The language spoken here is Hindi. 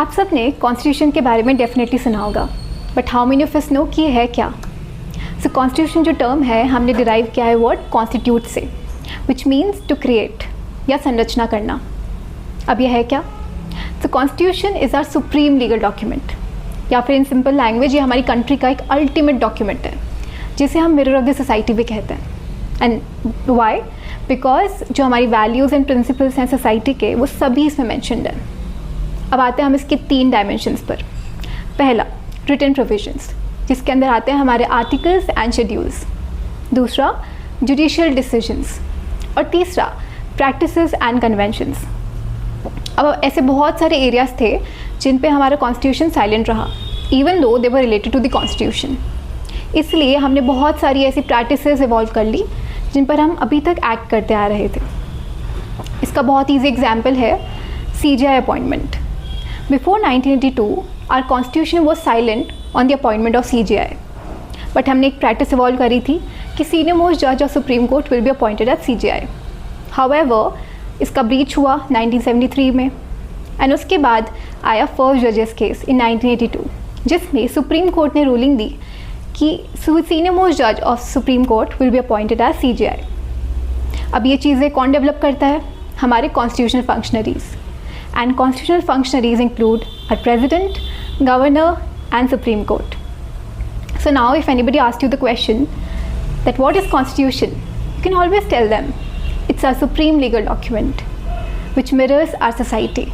आप सब ने कॉन्स्टिट्यूशन के बारे में डेफिनेटली सुना होगा, but how many of us know कि ये है क्या। सो कॉन्स्टिट्यूशन जो टर्म है हमने डिराइव किया है वर्ड कॉन्स्टिट्यूट से, विच मीन्स टू क्रिएट या संरचना करना। अब यह है क्या? So constitution is our supreme legal document, या फिर इन सिंपल लैंग्वेज ये हमारी कंट्री का एक अल्टीमेट डॉक्यूमेंट है, जिसे हम मिरर ऑफ द सोसाइटी भी कहते हैं। And Y? बिकॉज जो हमारी वैल्यूज़ एंड प्रिंसिपल्स हैं सोसाइटी के, वो सभी इसमें मैंशनड हैं। अब आते हैं हम इसके 3 डायमेंशंस पर। पहला, रिटन प्रोविजंस, जिसके अंदर आते हैं हमारे आर्टिकल्स एंड शेड्यूल्स। दूसरा, जुडिशियल डिसीजंस। और तीसरा, प्रैक्टिसेस एंड कन्वेंशंस। अब ऐसे बहुत सारे एरियाज थे जिन पे हमारा कॉन्स्टिट्यूशन साइलेंट रहा, even though they were related to the constitution. इसलिए हमने बहुत सारी ऐसी प्रैक्टिसेस इवॉल्व कर ली जिन पर हम अभी तक एक्ट करते आ रहे थे। इसका बहुत ईजी एग्जाम्पल है CJI appointment. Before 1982 our constitution was silent on the appointment of CJI, but हमने एक प्रैक्टिस इवॉल्व करी थी कि सीनियर मोस्ट जज of supreme court will be appointed at CJI। However इसका ब्रीच हुआ 1973 में, एंड उसके बाद आया फर्स्ट जजेस केस इन 1982, जिसमें सुप्रीम कोर्ट ने रूलिंग दी कि सीनियर मोस्ट जज of supreme court will be appointed as CJI। अब ये चीज़ें कौन डेवलप करता है? हमारे constitutional functionaries. And constitutional functionaries include our president, governor and supreme court. So now if anybody asks you the question that what is constitution, you can always tell them it's our supreme legal document which mirrors our society.